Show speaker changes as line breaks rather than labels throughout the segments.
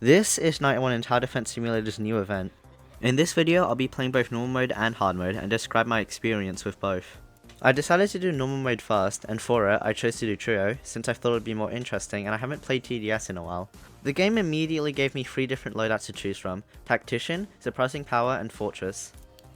This is Night 1 in Tower Defense Simulator's new event. In this video, I'll be playing both normal mode and hard mode and describe my experience with both. I decided to do normal mode first, and for it, I chose to do trio, since I thought it would be more interesting and I haven't played TDS in a while. The game immediately gave me 3 different loadouts to choose from: Tactician, Suppressing Power, and Fortress.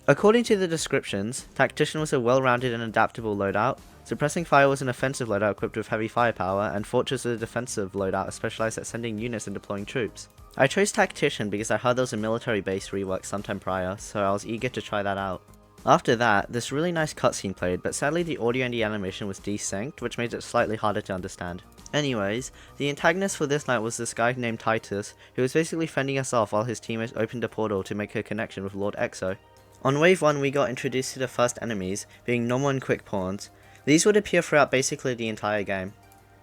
According to the descriptions, Tactician was a well-rounded and adaptable loadout, Suppressing Fire was an offensive loadout equipped with heavy firepower, and Fortress was a defensive loadout specialized at sending units and deploying troops. I chose Tactician because I heard there was a military base rework sometime prior, so I was eager to try that out. After that, this really nice cutscene played, but sadly the audio and the animation was desynced, which made it slightly harder to understand. Anyways, the antagonist for this night was this guy named Titus, who was basically fending us off while his teammates opened a portal to make a connection with Lord Exo. On wave 1 we got introduced to the first enemies, being normal and quick pawns. These would appear throughout basically the entire game.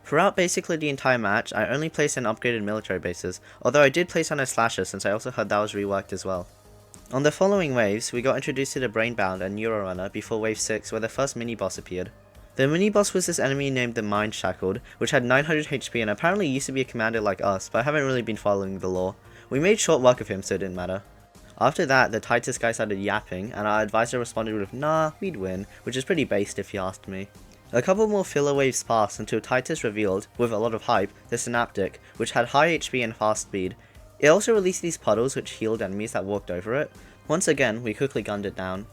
Throughout basically the entire match, I only placed in upgraded military bases, although I did place on a slasher since I also heard that was reworked as well. On the following waves, we got introduced to the Brainbound and Neurorunner before wave 6 where the first mini-boss appeared. The mini-boss was this enemy named the Mind Shackled, which had 900 HP and apparently used to be a commander like us, but I haven't really been following the lore. We made short work of him, so it didn't matter. After that, the Titus guy started yapping, and our advisor responded with, "Nah, we'd win," which is pretty based if you asked me. A couple more filler waves passed until Titus revealed, with a lot of hype, the Synaptic, which had high HP and fast speed. It also released these puddles which healed enemies that walked over it. Once again, we quickly gunned it down.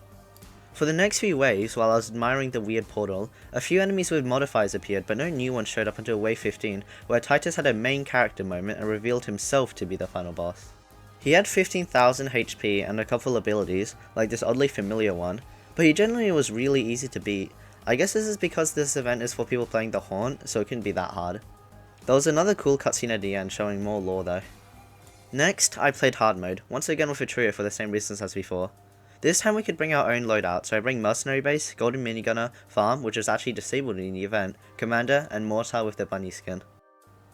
For the next few waves, while I was admiring the weird portal, a few enemies with modifiers appeared, but no new ones showed up until wave 15, where Titus had a main character moment and revealed himself to be the final boss. He had 15,000 HP and a couple abilities, like this oddly familiar one, but he generally was really easy to beat. I guess this is because this event is for people playing the Haunt, so it couldn't be that hard. There was another cool cutscene at the end showing more lore though. Next, I played hard mode, once again with a trio for the same reasons as before. This time we could bring our own loadout, so I bring Mercenary Base, Golden Minigunner, Farm, which was actually disabled in the event, Commander, and Mortar with the bunny skin.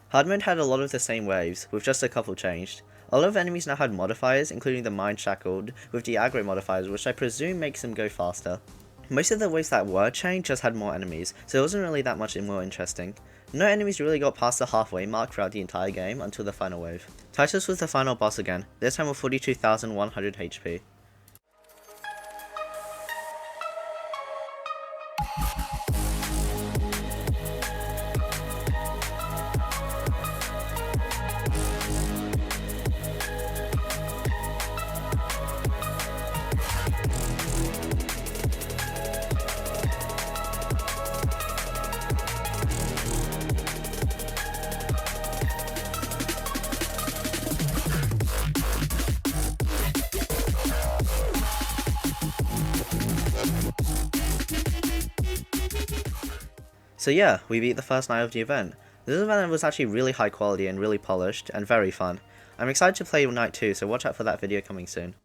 Hard mode had a lot of the same waves, with just a couple changed. A lot of enemies now had modifiers, including the Mind Shackled, with the aggro modifiers, which I presume makes them go faster. Most of the waves that were changed just had more enemies, so it wasn't really that much more interesting. No enemies really got past the halfway mark throughout the entire game until the final wave. Titus was the final boss again, this time with 42,100 HP. So yeah, we beat the first night of the event. This event was actually really high quality and really polished, and very fun. I'm excited to play night 2, so watch out for that video coming soon.